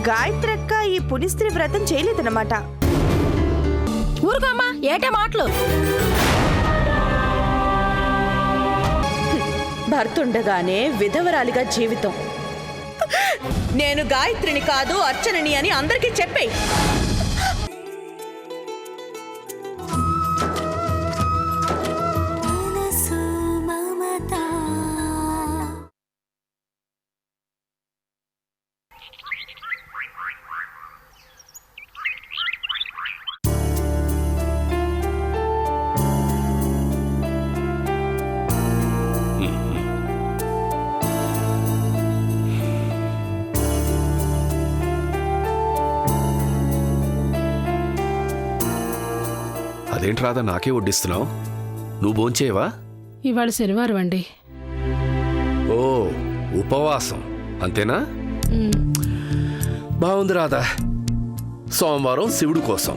గాయత్రక్క ఈ పునిస్త్రీ వ్రతం చేయలేదన్నమాట. ఊరుకోమ్మా, ఏటే మాటలు. భర్తుండగానే విధవరాలిగా జీవితం. నేను గాయత్రిని కాదు అర్చనని అని అందరికీ చెప్పేయ్. అదేంటి రాదా నాకే వడ్డిస్తున్నావు? నువ్వు భోంచేవా? ఇవాళ శనివారం అండి. ఓ, ఉపవాసం అంతేనా? బాగుంది రాదా. సోమవారం శివుడు కోసం,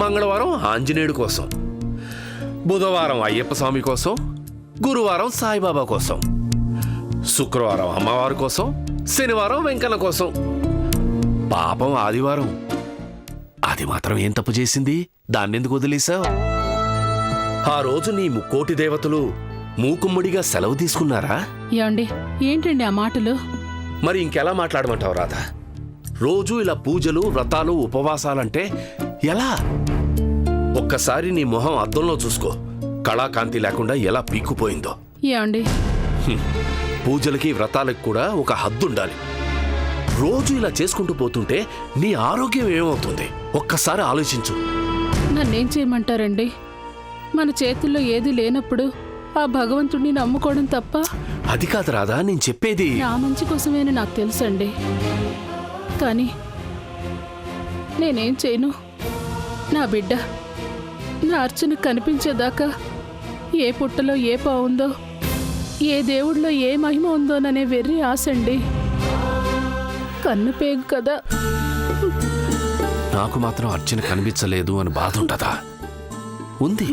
మంగళవారం ఆంజనేయుడు కోసం, బుధవారం అయ్యప్ప స్వామి కోసం, గురువారం సాయిబాబా కోసం, శుక్రవారం అమ్మవారి కోసం, శనివారం వెంకన్న కోసం. పాపం ఆదివారం, అది మాత్రం ఏం తప్పు చేసింది? దాన్నెందుకు వదిలేశావు? ఆ రోజు నీ ముక్కోటి దేవతలు మూకుమ్మడిగా సెలవు తీసుకున్నారా? ఏమండి, ఏంటండి ఆ మాటలు? మరి ఇంకెలా మాట్లాడమంటావు రాధా? రోజు ఇలా పూజలు, వ్రతాలు, ఉపవాసాలంటే ఎలా? ఒక్కసారి నీ మొహం అద్దంలో చూసుకో. కళాకాంతి లేకుండా ఎలా పీక్కుపోయిందో. ఏమండి, పూజలకి వ్రతాలకు కూడా ఒక హద్దుండాలి. రోజు ఇలా చేసుకుంటూ పోతుంటే నీ ఆరోగ్యం ఏమవుతుంది? ఒక్కసారి ఆలోచించు. నన్నేం చేయమంటారండి? మన చేతుల్లో ఏది లేనప్పుడు ఆ భగవంతుడిని నమ్ముకోవడం తప్ప. అది కాదు రాధా, నేను చెప్పేది. నా మంచి కోసమేని నాకు తెలుసండి, కానీ నేనేం చేయను. నా బిడ్డ, నా అర్చన కనిపించేదాకా ఏ పుట్టలో ఏ పావుందో, ఏ దేవుడిలో ఏ మహిమ ఉందోననే వెర్రి ఆశండి. కన్ను పేగు కదా. నాకు మాత్రం అర్చన కనిపించలేదు అని బాధ ఉంటదా? ఉంది,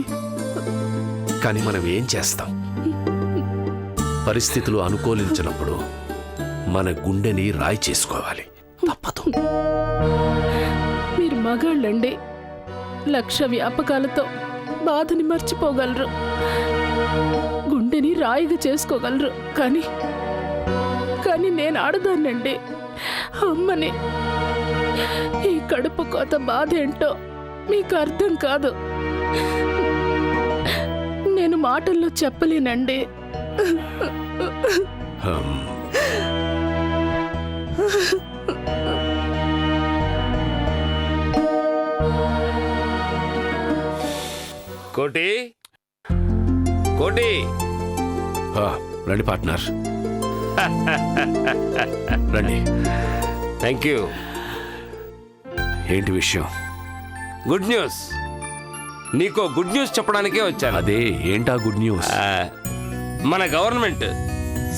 కానీ మనం ఏం చేస్తాం? పరిస్థితులు అనుకూలించినప్పుడు మన గుండెని రాయి చేసుకోవాలి, తప్పదు. మీరు మగాళ్ళండి, లక్ష వ్యాపకాలతో బాధని మర్చిపోగలరు, గుండెని రాయిగా చేసుకోగలరు. కానీ నేను ఆడదాన్నండి, అమ్మని. ఈ కడుపు కోత బాధ ఏంటో మీకు అర్థం కాదు. నేను మాటల్లో చెప్పలేనండి. కోటి, కోటి, రండి పార్ట్నర్, రండి. Thank you. ఏంటి విషయం? Good news. నీకో గుడ్ న్యూస్ చెప్పడానికే వచ్చాను. అదే ఏంటా గుడ్ న్యూస్? మన గవర్నమెంట్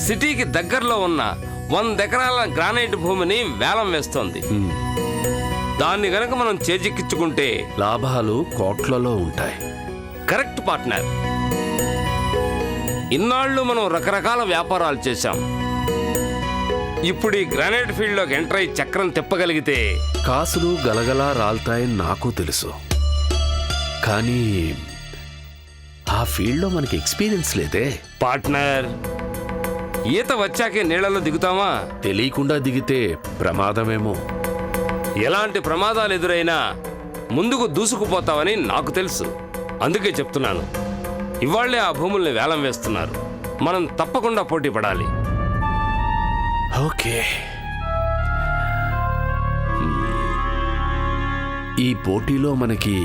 సిటీకి దగ్గరలో ఉన్న 100 ఎకరాల గ్రానైట్ భూమిని వేలం వేస్తోంది. దాన్ని గనక మనం చేజిక్కించుకుంటే లాభాలు కోట్లలో ఉంటాయి. Correct partner. ఇన్నాళ్ళు మనం రకరకాల వ్యాపారాలు చేశాం. ఇప్పుడు ఈ గ్రానైట్ ఫీల్డ్లోకి ఎంటర్ అయ్యి చక్రం తిప్పగలిగితే కాసులు గలగలా రాల్తాయని నాకు తెలుసు, కానీ ఆ ఫీల్డ్లో మనకి ఎక్స్పీరియన్స్ లేదే. పార్ట్నర్, ఈత వచ్చాకే నీళ్లలో దిగుతామా? తెలియకుండా దిగితే ప్రమాదమేమో. ఎలాంటి ప్రమాదాలు ఎదురైనా ముందుకు దూసుకుపోతావని నాకు తెలుసు. అందుకే చెప్తున్నాను, ఇవాళ్లే ఆ భూముల్ని వేలం వేస్తున్నారు. మనం తప్పకుండా పోటీ పడాలి. ఓకే, ఈ పోటీలో మనకి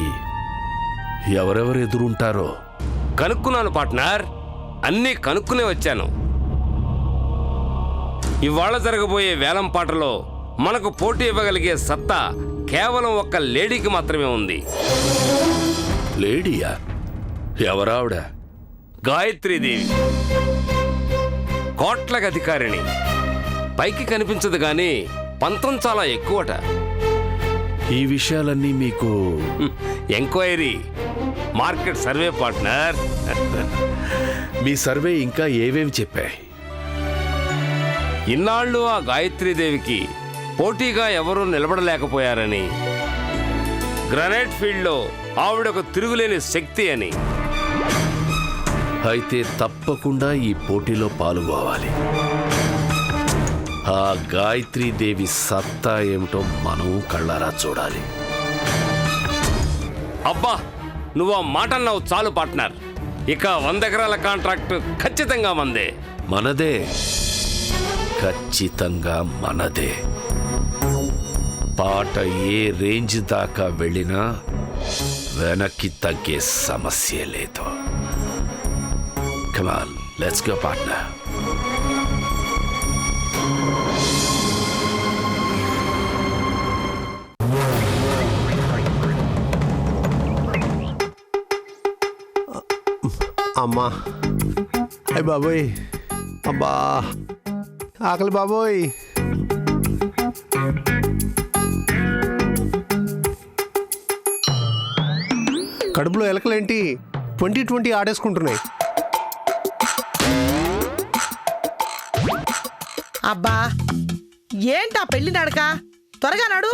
ఎవరెవరు ఎదురుంటారో కనుక్కున్నాను పార్ట్నర్, అన్నీ కనుక్కునే వచ్చాను. ఇవాళ జరగబోయే వేలం పాటలో మనకు పోటీ ఇవ్వగలిగే సత్తా కేవలం ఒక్క లేడీకి మాత్రమే ఉంది. లేడీయా? ఎవరావిడ? గాయత్రీదేవి, కోట్లకు అధికారిణి. పైకి కనిపించదు గాని పంతం చాలా ఎక్కువట. ఈ విషయాలన్నీ మీకు ఎంక్వైరీ, మార్కెట్ సర్వే పార్ట్నర్. మీ సర్వే ఇంకా ఏవేమి చెప్పాయి? ఇన్నాళ్ళు ఆ గాయత్రీదేవికి పోటీగా ఎవరూ నిలబడలేకపోయారని, గ్రనైట్ ఫీల్డ్లో ఆవిడొక తిరుగులేని శక్తి అని. అయితే తప్పకుండా ఈ పోటీలో పాల్గొవాలి. ఆ గాయత్రీదేవి సత్తా ఏమిటో మనం కళ్ళారా చూడాలి. అబ్బా, నువ్వు ఆ మాట అన్నావు చాలు పార్ట్నర్. ఇక 100 ఎకరాల కాంట్రాక్ట్ ఖచ్చితంగా మందే. మనదే, ఖచ్చితంగా మనదే. పాట ఏ రేంజ్ దాకా వెళ్ళినా వెనక్కి తగ్గే సమస్య లేదు. కమాన్, లెట్స్ గో పార్ట్నర్. అమ్మా, అయ్య బాబోయ్, అబ్బా ఆకలి బాబోయ్. కడుపులో ఎలకలేంటి 2020 ఆడేసుకుంటున్నాయి. అబ్బా ఏంటా పెళ్లి నడక? త్వరగా నడు.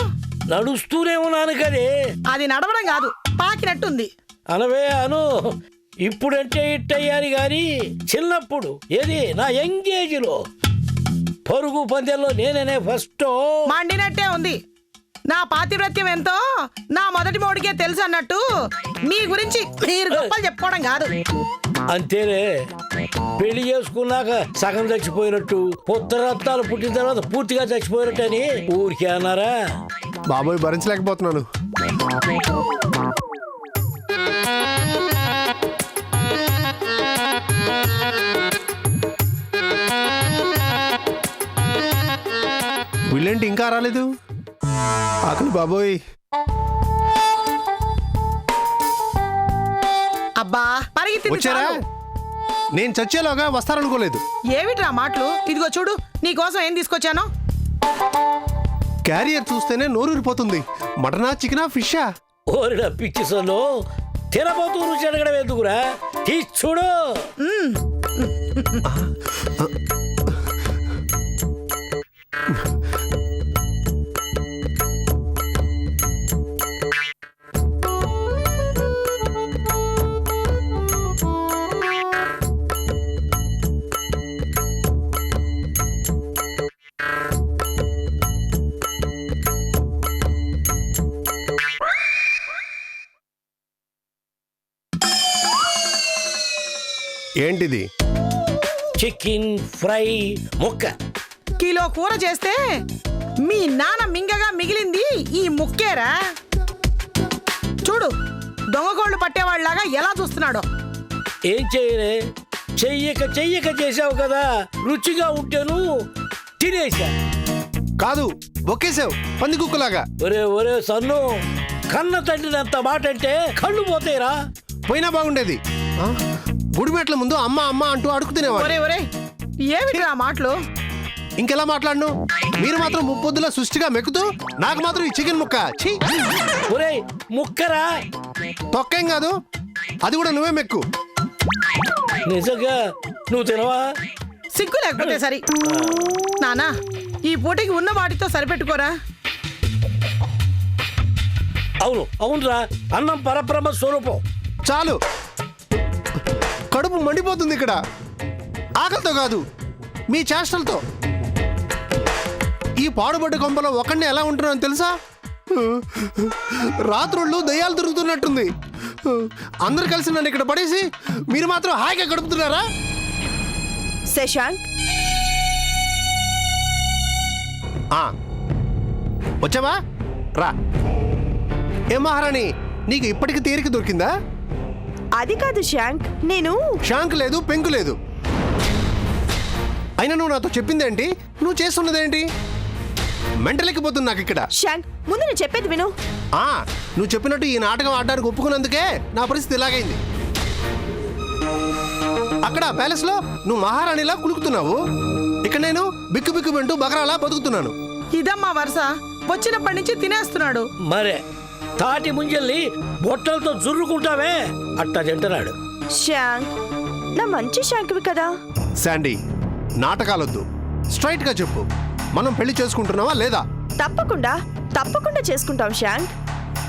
నడుస్తూనే ఉన్నాను కదే. అది నడవడం కాదు, పాకినట్టుంది. అనవే అను. ఇప్పుడంటే ఇట్టయ్యాను గాని చిన్నప్పుడు ఏది నా యంగ్ ఏజ్ లో పరుగు పందెంలో నేనే ఫస్ట్. మండినట్టే ఉంది. నా పాతివ్రత్యం ఎంతో నా మొదటి మోడికే తెలుసు అన్నట్టు మీ గురించి మీరు గొప్పలు చెప్పుకోవడం కాదు. అంతేనే, పెళ్లి చేసుకున్నాక సగం చచ్చిపోయినట్టు, పుత్రరత్నాలు పుట్టిన తర్వాత పూర్తిగా చచ్చిపోయినట్టు అని ఊరికే అన్నారా? బాబోయ్ భరించలేకపోతున్నాను. వీళ్ళేంటి ఇంకా రాలేదు? ఆకలి బాబోయ్. అబ్బా పరిగెత్తింది వచ్చారా? చాలు. నేను చచ్చేలోగా వస్తారనుకోలేదు. ఏమిట్రా మాటలు? ఇదిగో చూడు, నీకోసం ఏం తీసుకొచ్చానో. క్యారియర్ చూస్తేనే నోరూరిపోతుంది. మటనా, చికెనా, ఫిషా? ఓరిన పిచ్చి సొల్లు, తినబోతూ రుచి అడగడం ఎందుకురా? తీసి చూడు. ఏంటిది? చికెన్ ఫ్రై ముక్క. కిలో కూర చేస్తే మీ నాన్న మింగగా మిగిలింది ఈ ముక్కేరా. చూడు, దొంగకోళ్ళు పట్టేవాళ్ళలాగా ఎలా చూస్తున్నాడో. ఏం చేయలే, చెయ్యక చేసావు కదా, రుచిగా ఉంటేను తినేసా. కాదు, ఒకేసావు పంది కుక్కలాగా. ఒరే సన్ను, కన్న తండ్రిని అంత మాట అంటే కళ్ళు పోతాయిరా. పోయినా బాగుండేది. గుడిమెట్ల ముందు అమ్మ అమ్మ అంటూ అడుగు తినేవాడు. ఒరే ఒరే, ఏమిట్రా మాటలు? ఇంకెలా మాట్లాడను? మీరు మాత్రం ముప్పొద్దులా సృష్టిగా మెక్కుతూ నాకు మాత్రం ఈ చికెన్ ముక్క. ఛీ! ఒరే ముక్కరా. తొక్కేం కాదు, అది కూడా నువ్వే మెక్కు. నిజంగా నువ్వు తినవా? సిగ్గు లేకపోతే సరి. నానా, ఈ పూటకి ఉన్న వాటితో సరిపెట్టుకోరా. అవునురా, అన్నం పరబ్రహ్మ స్వరూపం. చాలు, కడుపు మండిపోతుంది ఇక్కడ. ఆకలితో కాదు, మీ చేష్టలతో. ఈ పాడుబడ్డ కొంపలో ఒకడిని ఎలా ఉంటున్నాను తెలుసా? రాత్రుళ్ళు దయ్యాలు తిరుగుతున్నట్టుంది. అందరు కలిసి నన్ను ఇక్కడ పడేసి మీరు మాత్రం హాయిగా గడుపుతున్నారా? శశాంక్, వచ్చావా? రా. ఏ మహారాణి, నీకు ఇప్పటికి తీరిక దొరికిందా? అది కాదు శాంక్, నేను షాంక్ లేదు, పెంకు లేదు. అయినా నువ్వు నాతో చెప్పిందేంటి, నువ్వు చేస్తున్నదేంటి? మెంటలెక్కిపోతుంది నాకు ఇక్కడ. శాంక్, ముందు నేను చెప్పేది విను. నువ్వు చెప్పినట్టు ఈ నాటకం ఆడడానికి ఒప్పుకున్నందుకే నా పరిస్థితి ఇలాగైంది. అక్కడ ప్యాలెస్ లో నువ్వు మహారాణిలా కులుకుతున్నావు, ఇక్కడ నేను బిక్కు బిక్కు వింటూ బకరాలా బతుకుతున్నాను. ఇదమ్మా వరుస. వచ్చినప్పటి నుంచి తినేస్తున్నాడు. మరే తాటి ముంజల్ని బొట్టలతో జుర్రుకుంటావే అట్టా తింటున్నాడు. శాంక్, నా మంచి శాంక్వి కదా. శాండీ, నాటకాలొద్దు, స్ట్రైట్ గా చెప్పు. మనం పెళ్లి చేసుకుంటున్నావా లేదా? తప్పకుండా తప్పకుండా చేసుకుంటాం శ్యాంక్.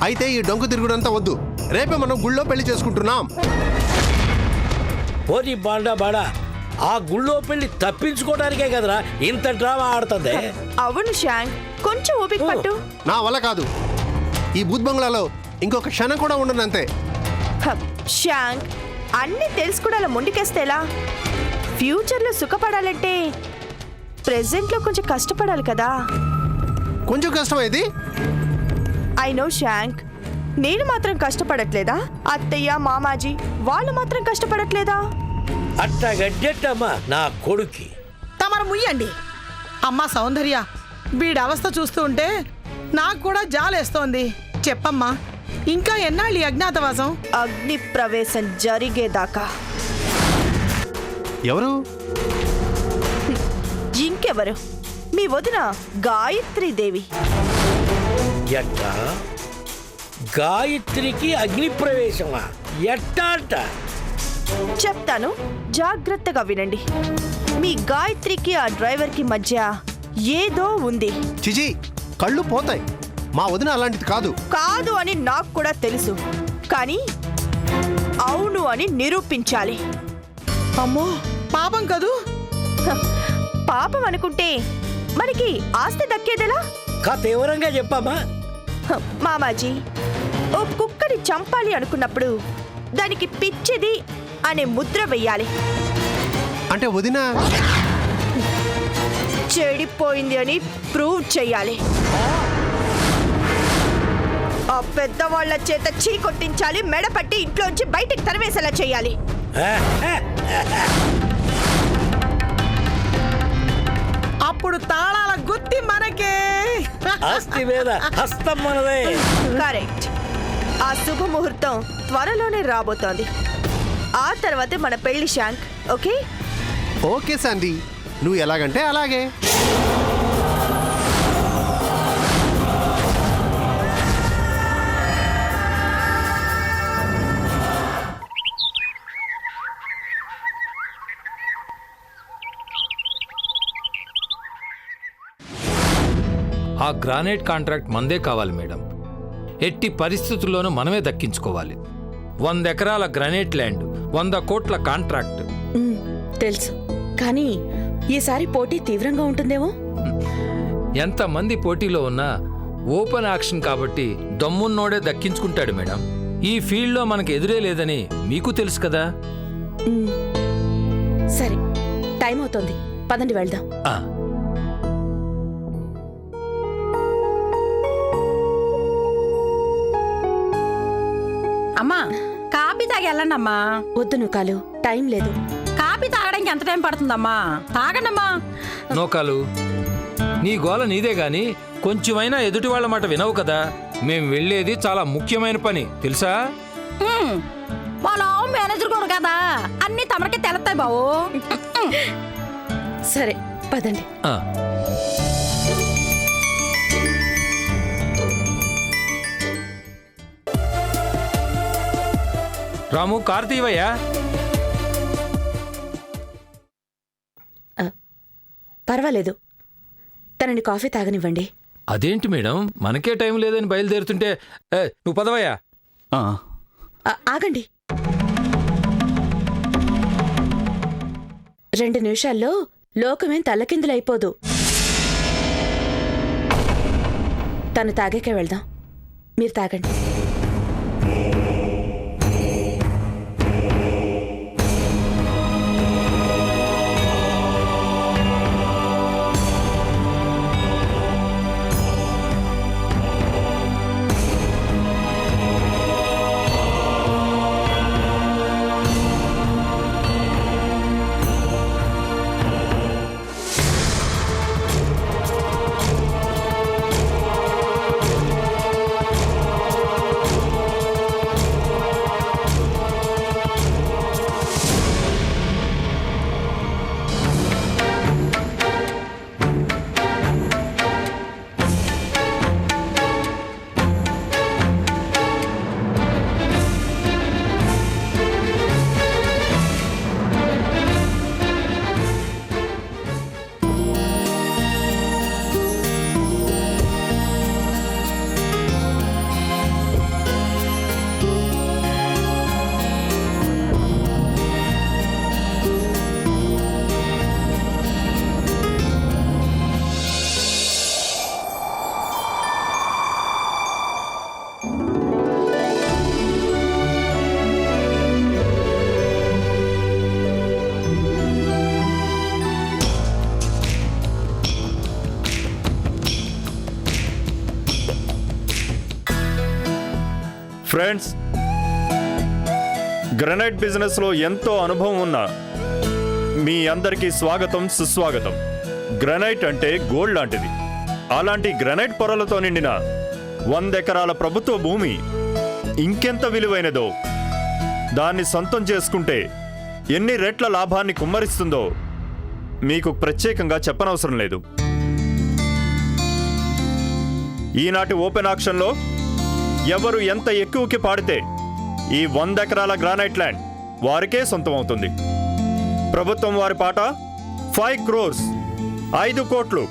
అయితే ఈ డొంకు తిరుగుడంతా వద్దు. రేపే మనం గుళ్ళో పెళ్లి చేసుకుంటున్నాం. పోనీ బాడా బాడా, ఆ గుళ్ళో పెళ్లి తప్పించుకోవడానికే కదరా ఇంత డ్రామా ఆడుతుంది. అవును శ్యాంక్, కొంచెం ఓపిక పట్టు. నా వల్ల కాదు. ఈ బూత్ బంగ్లాలో ఇంకొక క్షణం కూడా ఉండనంతే. శ్యాంక్, అన్నీ తెలుసు కూడా అలా ముందుకేస్తే ఎలా? ఫ్యూచర్లో సుఖపడాలంటే ప్రెసెంట్లో కొంచెం కష్టపడాలి కదా. కొంచెం కష్టమైంది. ఐ నో శ్యాంక్, నేను మాత్రం కష్టపడట్లేదా? అత్తయ్య మామాజీ వాళ్ళు మాత్రం కష్టపడట్లేదా? అట్టా గడ్డెట్టమ్మా నా కొడుక్కి. తమరు ముయ్యండి. అమ్మా సౌందర్య, వీడి అవస్థ చూస్తూ ఉంటే నాకు కూడా జాలేస్తోంది. చెప్పమ్మా, ఇంకా ఎన్నాళ్ళు ఈ అజ్ఞాతవాసం? అగ్ని ప్రవేశం జరిగేదాకా. ఎవరు? ఇంకెవరు? మీ వదిన గాయత్రీదేవి. ఎట్టా? గాయత్రికి అగ్ని ప్రవేశమా? ఎట్టా అంట? చెప్తాను, జాగ్రత్తగా వినండి. మీ గాయత్రికి ఆ డ్రైవర్కి మధ్య ఏదో ఉంది. చిచి, కళ్ళు పోతాయి. మా వదిన అలాంటిది కాదు. కాదు అని నాకు కూడా తెలుసు, కానీ అవును అని నిరూపించాలి. అమ్మో, పాపం కదూ. హ, పాపం అనుకుంటే మనకి ఆస్తి దక్కేదెలా? కాస్త వివరంగా చెప్పమ్మా. హ, మామాజీ, ఓ కుక్కని చంపాలి అనుకున్నప్పుడు దానికి పిచ్చిది అనే ముద్ర వెయ్యాలి. అంటే వదిన చెడిపోయింది అని ప్రూవ్ చెయ్యాలి. ఆ పెద్దవాళ్ల చేత చీకొట్టించాలి, మెడపట్టి ఇంట్లోంచి బయటికి తరివేసేలా చెయ్యాలి. అప్పుడు తాళాల గుత్తి మనకే. ఆస్తి మీద హస్తం మనదే. కరెక్ట్. ఆ శుభముహూర్తం త్వరలోనే రాబోతోంది. ఆ తర్వాతే మన పెళ్లి శ్యాంక్. ఓకే? ఓకే శాండీ, నువ్వు ఎలాగంటే అలాగే. ఆ గ్రానైట్ కాంట్రాక్ట్ మందే కావాలి మేడం. ఎట్టి పరిస్థితుల్లోనూ మనమే దక్కించుకోవాలి. 100 ఎకరాల గ్రానైట్ ల్యాండ్, 100 కోట్ల కాంట్రాక్ట్. తెలుసు, కానీ ఈసారి పోటీ తీవ్రంగా ఉంటుందేమో. ఎంతమంది పోటీలో ఉన్నా ఓపెన్ యాక్షన్ కాబట్టి దమ్మున్నోడే దక్కించుకుంటాడు మేడం. ఈ ఫీల్డ్లో మనకు ఎదురే లేదని మీకు తెలుసు కదా. సరే, టైం అవుతోంది, పదండి వెళ్దాం. ఆ, అమ్మా, కాపీ తాగి వెళ్ళండి అమ్మా. వద్దు నుకాలు, టైం లేదు. కాపీ తాగడానికి ఎంత టైం పడుతుందమ్మా? తాగండమ్మా. నోకాలు, నీ గోల నీదే గాని కొంచెమైనా ఎదుటి వాళ్ళ మాట వినవు కదా. మేం వెళ్ళేది చాలా ముఖ్యమైన పని తెలుసా. వాళ్ళు మేనేజర్ కూడా కదా, అన్ని తమరికి తెలుస్తాయి బావు. సరే పదండి. ఆ, రాము, కార్తీవయ్యా. పర్వాలేదు, తనని కాఫీ తాగనివ్వండి. అదేంటి మేడం, మనకే టైం లేదని బయలుదేరుతుంటే నువ్వు పదవయ్యా. ఆగండి. 2 నిమిషాల్లో లోకమేం తల్లకిందులైపోదు. తను తాగాకే వెళ్దాం. మీరు తాగండి. ఫ్రెండ్స్, గ్రనైట్ బిజినెస్లో ఎంతో అనుభవం ఉన్న మీ అందరికీ స్వాగతం, సుస్వాగతం. గ్రనైట్ అంటే గోల్డ్ లాంటిది. అలాంటి గ్రనైట్ పొరలతో నిండిన 100 ఎకరాల ప్రభుత్వ భూమి ఇంకెంత విలువైనదో, దాన్ని సొంతం చేసుకుంటే ఎన్ని రెట్ల లాభాన్ని కుమ్మరిస్తుందో మీకు ప్రత్యేకంగా చెప్పనవసరం లేదు. ఈనాటి ఓపెన్ ఆక్షన్లో ఎవరు ఎంత ఎక్కువకి పాడితే ఈ 100 ఎకరాల గ్రానైట్ ల్యాండ్ వారికే సొంతం అవుతుంది. ప్రభుత్వం వారి పాట 5 crores, 5 కోట్లు.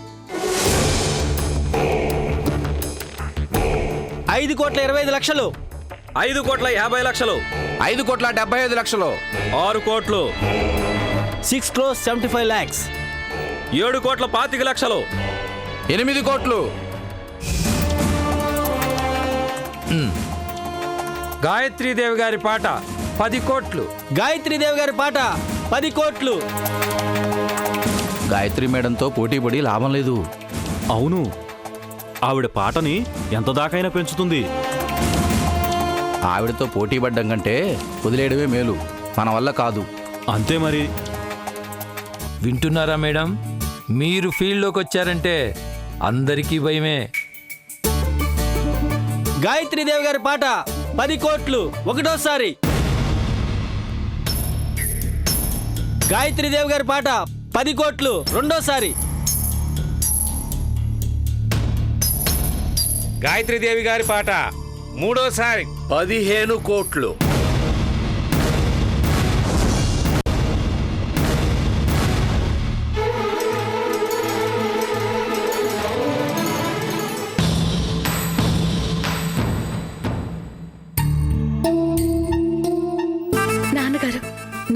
5,25,00,000, 5,50,00,000, 5,75,00,000, 6 కోట్లు, 6,75 lakhs, 7,25,00,000, 8 కోట్లు. గాయత్రీదేవి గారి పాట 10 కోట్లు. గాయత్రీదేవి గారి పాట 10 కోట్లు. గాయత్రి మేడంతో పోటీపడి లాభం లేదు. అవును, ఆవిడ పాటని ఎంత దాకైనా పెంచుతుంది. ఆవిడతో పోటీ పడ్డం కంటే వదిలేయడమే మేలు. మన వల్ల కాదు. అంతే మరి. వింటున్నారా మేడం? మీరు ఫీల్డ్లోకి వచ్చారంటే అందరికీ భయమే. గాయత్రీదేవి గారి పాట 10 కోట్లు ఒకటోసారి. గాయత్రీదేవి గారి పాట 10 కోట్లు రెండోసారి. గాయత్రీదేవి గారి పాట మూడోసారి 15 కోట్లు.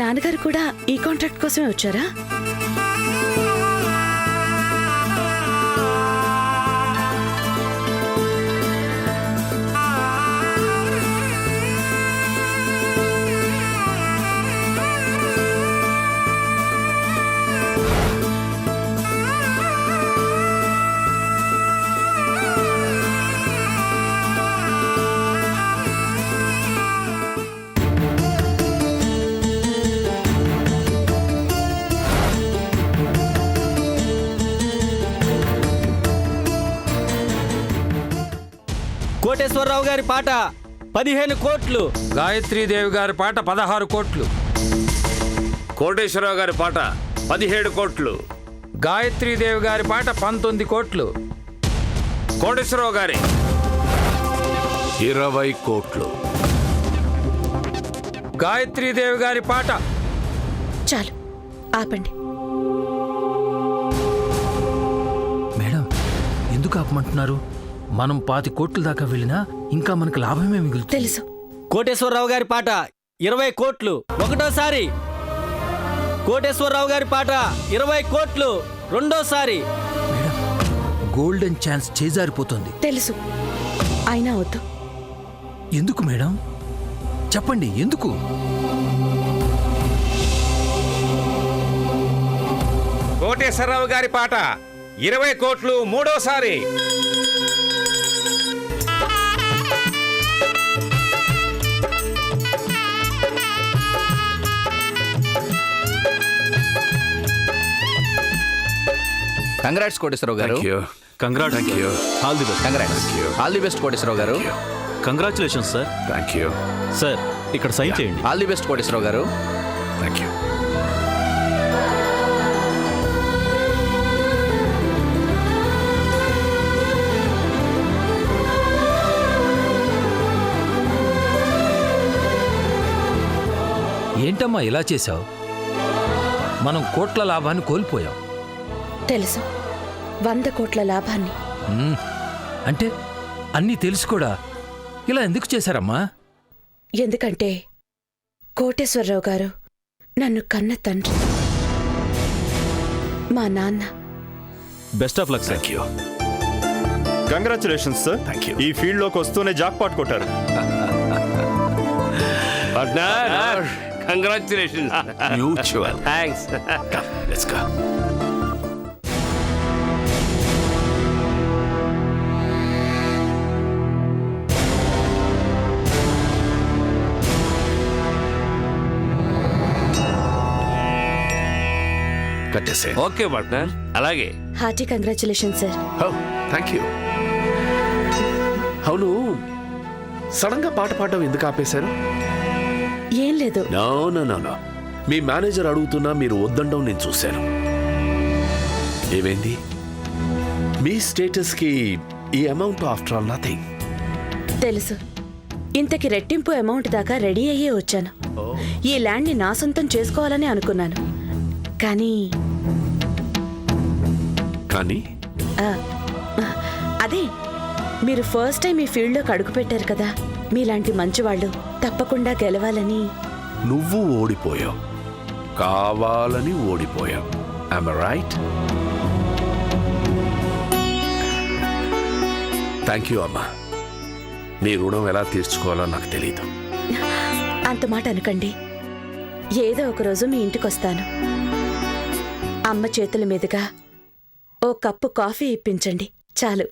నాన్నగారు కూడా ఈ కాంట్రాక్ట్ కోసమే వచ్చారా? కోటేశ్వరరావు గారి పాట 15 కోట్లు. గాయత్రీదేవి గారి పాట 16 కోట్లు. కోటేశ్వరరావు గారి పాట 17 కోట్లు. గాయత్రీదేవి గారి పాట 19 కోట్లు. కోటేశ్వరరావు గారి 20 కోట్లు. గాయత్రీదేవి గారి పాట. చాలు, ఆపండి. మేడం, ఎందుకు ఆపమంటున్నారు? మనం 10 కోట్ల దాకా వెళ్ళినా ఇంకా మనకు లాభమే మిగులుతుంది. తెలుసు. కోటేశ్వరరావు గారి పాట 20 కోట్లు ఒకటోసారి. కోటేశ్వరరావు గారి పాట 20 కోట్లు రెండోసారి. మేడం, గోల్డెన్ ఛాన్స్ చేజారిపోతుంది. తెలుసు, అయినా వద్దు. ఎందుకు మేడం? చెప్పండి, ఎందుకు? కోటేశ్వరరావు గారి పాట 20 కోట్లు మూడోసారి. Congrats Koteswara Rao garu. Congrats. All the best. Congrats. All the best Koteswara Rao garu. Congratulations sir. Thank you sir, ఇక్కడ సైన్ చేయండి. All the best Koteswara Rao garu. Thank you. ఏంటమ్మా ఇలా చేశావు? మనం కోట్ల లాభాన్ని కోల్పోయాం. తెలుసు, 100 కోట్ల లాభాన్ని. అంటే అన్నీ తెలుసు కూడా ఇలా ఎందుకు చేశారమ్మా? ఎందుకంటే కోటేశ్వరరావు గారు నన్ను కన్న తండ్రి, మా నాన్న. Best of luck sir. Thank you. Congratulations sir. Thank you. ఈ ఫీల్డ్లోకి వస్తూనే జాక్పాట్ కొట్టారు. Congratulation. Mutual. Thanks. Come, let's go. చేసేయండి. ఓకే పార్ట్నర్, అలాగే. Hearty congratulation sir. Thank you. అవును, సడన్ గా పాట పాడడం ఎందుకు ఆపేశారు? ఏం లేదు. నో నో నో నో, మీ మేనేజర్ అడుగుతున్నా మీరు వద్దండం నేను చూశాను. ఏమైంది? మీ స్టేటస్ కి ఈ అమౌంట్ ఆఫ్టర్ ఆల్ నథింగ్. తెలుసు. ఇంతకి రెట్టింపు అమౌంట్ దాకా రెడీ అయ్యే వచ్చాను. ఈ ల్యాండ్ని నా సొంతం చేసుకోవాలని అనుకున్నాను. కానీ కానీ ఆ, అదే మీరు ఫస్ట్ టైం ఈ ఫీల్డ్లోకి అడుగు పెట్టారు కదా, మీలాంటి మంచివాళ్ళు తప్పకుండా గెలవాలని. నువ్వు ఓడిపోయావు, కావాలని ఓడిపోయావు. Am I right? Thank you అమ్మా. నీ రుణం ఎలా తీర్చుకోవాలో నాకు తెలీదు. అంత మాట అనకండి. ఏదో ఒకరోజు మీ ఇంటికొస్తాను. అమ్మ చేతుల మీదుగా ఓ కప్పు కాఫీ ఇప్పించండి చాలు.